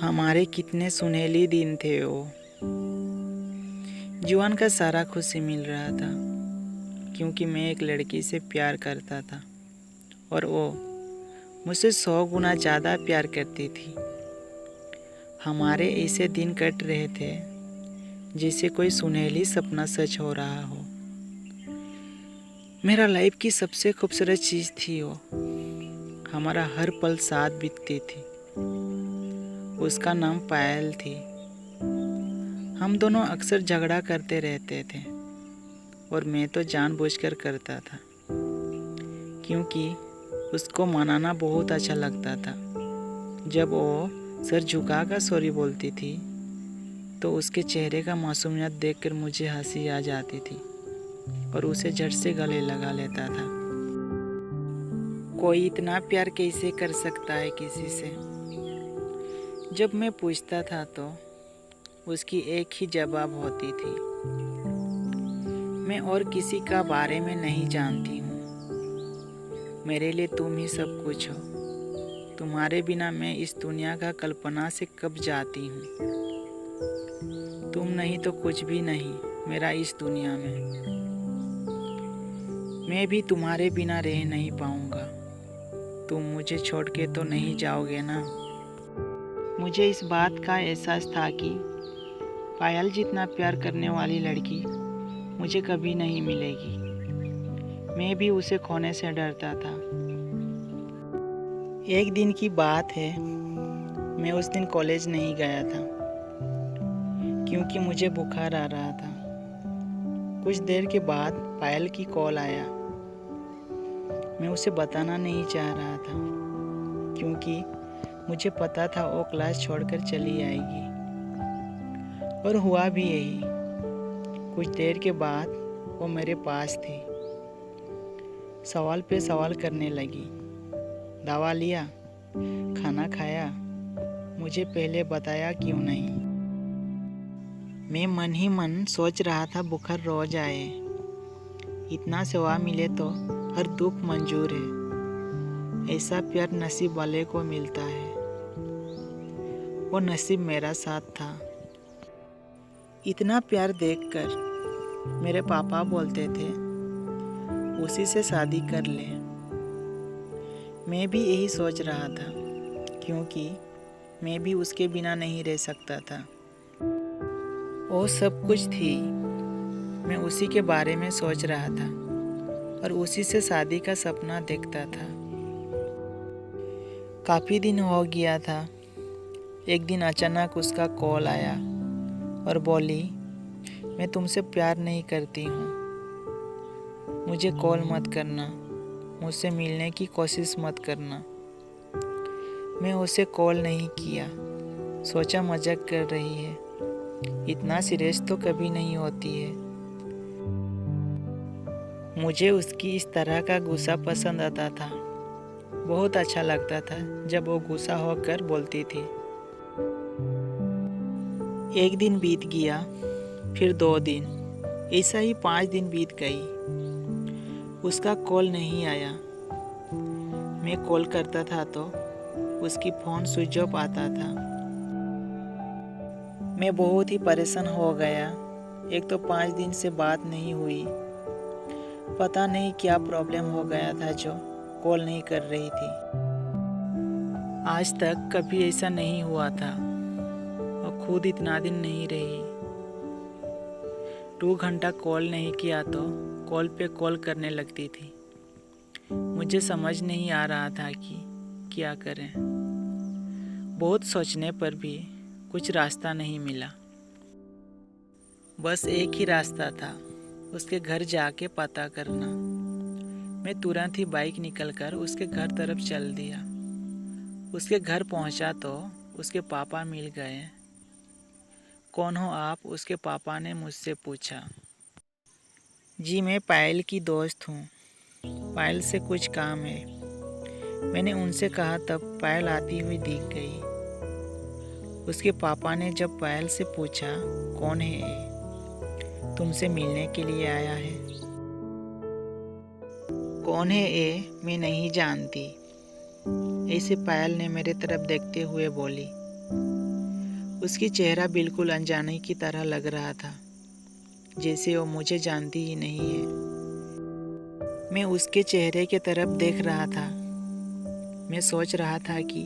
हमारे कितने सुनहली दिन थे वो। जुआन का सारा खुशी मिल रहा था क्योंकि मैं एक लड़की से प्यार करता था और वो मुझसे 100 गुना ज़्यादा प्यार करती थी। हमारे ऐसे दिन कट रहे थे जैसे कोई सुनहली सपना सच हो रहा हो। मेरा लाइफ की सबसे खूबसूरत चीज़ थी वो। हमारा हर पल साथ बीतती थी। उसका नाम पायल थी। हम दोनों अक्सर झगड़ा करते रहते थे और मैं तो जानबूझकर करता था क्योंकि उसको मनाना बहुत अच्छा लगता था। जब वो सर झुकाकर सॉरी बोलती थी तो उसके चेहरे का मासूमियत देखकर मुझे हंसी आ जाती थी और उसे झट से गले लगा लेता था। कोई इतना प्यार कैसे कर सकता है किसी से? जब मैं पूछता था तो उसकी एक ही जवाब होती थी, मैं और किसी का बारे में नहीं जानती हूँ। मेरे लिए तुम ही सब कुछ हो। तुम्हारे बिना मैं इस दुनिया का कल्पना से कब जाती हूँ। तुम नहीं तो कुछ भी नहीं मेरा इस दुनिया में। मैं भी तुम्हारे बिना रह नहीं पाऊँगा। तुम मुझे छोड़ के तो नहीं जाओगे ना? मुझे इस बात का एहसास था कि पायल जितना प्यार करने वाली लड़की मुझे कभी नहीं मिलेगी। मैं भी उसे खोने से डरता था। एक दिन की बात है, मैं उस दिन कॉलेज नहीं गया था क्योंकि मुझे बुखार आ रहा था। कुछ देर के बाद पायल की कॉल आया। मैं उसे बताना नहीं चाह रहा था क्योंकि मुझे पता था वो क्लास छोड़कर चली आएगी और हुआ भी यही। कुछ देर के बाद वो मेरे पास थी। सवाल पे सवाल करने लगी। दवा लिया? खाना खाया? मुझे पहले बताया क्यों नहीं? मैं मन ही मन सोच रहा था बुखार रोज आए, इतना सेवा मिले तो हर दुख मंजूर है। ऐसा प्यार नसीब वाले को मिलता है। वो नसीब मेरा साथ था। इतना प्यार देखकर मेरे पापा बोलते थे उसी से शादी कर ले। मैं भी यही सोच रहा था क्योंकि मैं भी उसके बिना नहीं रह सकता था। वो सब कुछ थी, मैं उसी के बारे में सोच रहा था और उसी से शादी का सपना देखता था। काफ़ी दिन हो गया था। एक दिन अचानक उसका कॉल आया और बोली, मैं तुमसे प्यार नहीं करती हूँ। मुझे कॉल मत करना, मुझसे मिलने की कोशिश मत करना। मैं उसे कॉल नहीं किया, सोचा मजाक कर रही है। इतना सीरियस तो कभी नहीं होती है। मुझे उसकी इस तरह का गुस्सा पसंद आता था। बहुत अच्छा लगता था जब वो गुस्सा होकर बोलती थी। एक दिन बीत गया, फिर 2 दिन, ऐसा ही 5 दिन बीत गई। उसका कॉल नहीं आया। मैं कॉल करता था तो उसकी फ़ोन स्विच ऑफ आता था। मैं बहुत ही परेशान हो गया। एक तो 5 दिन से बात नहीं हुई। पता नहीं क्या प्रॉब्लम हो गया था जो कॉल नहीं कर रही थी। आज तक कभी ऐसा नहीं हुआ था। और खुद इतना दिन नहीं रही। 2 घंटा कॉल नहीं किया तो कॉल पे कॉल करने लगती थी। मुझे समझ नहीं आ रहा था कि क्या करें। बहुत सोचने पर भी कुछ रास्ता नहीं मिला। बस एक ही रास्ता था, उसके घर जाके पता करना। मैं तुरंत ही बाइक निकलकर उसके घर तरफ चल दिया। उसके घर पहुंचा तो उसके पापा मिल गए। कौन हो आप? उसके पापा ने मुझसे पूछा। जी मैं पायल की दोस्त हूँ। पायल से कुछ काम है। मैंने उनसे कहा तब पायल आती हुई दिख गई। उसके पापा ने जब पायल से पूछा कौन है ये? तुमसे मिलने के लिए आया है। कौन है ये? मैं नहीं जानती। ऐसे पायल ने मेरे तरफ देखते हुए बोली। उसकी चेहरा बिल्कुल अनजाने की तरह लग रहा था, जैसे वो मुझे जानती ही नहीं है। मैं उसके चेहरे की तरफ देख रहा था। मैं सोच रहा था कि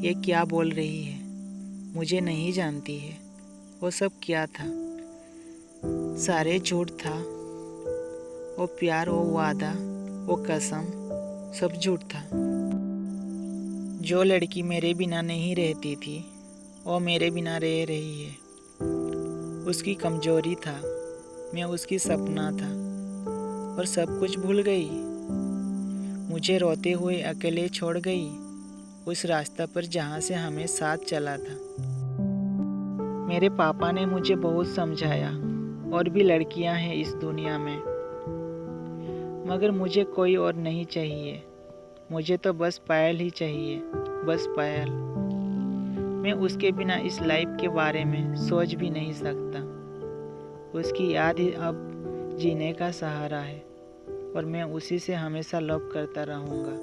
ये क्या बोल रही है, मुझे नहीं जानती है। वो सब क्या था? सारे झूठ था। वो प्यार, वो वादा, वो कसम, सब झूठ था। जो लड़की मेरे बिना नहीं रहती थी, वो मेरे बिना रह रही है। उसकी कमजोरी था, मैं उसकी सपना था, और सब कुछ भूल गई। मुझे रोते हुए अकेले छोड़ गई, उस रास्ता पर जहाँ से हमें साथ चला था। मेरे पापा ने मुझे बहुत समझाया, और भी लड़कियां हैं इस दुनिया में, मगर मुझे कोई और नहीं चाहिए। मुझे तो बस पायल ही चाहिए, बस पायल। मैं उसके बिना इस लाइफ के बारे में सोच भी नहीं सकता। उसकी याद ही अब जीने का सहारा है, और मैं उसी से हमेशा लव करता रहूँगा।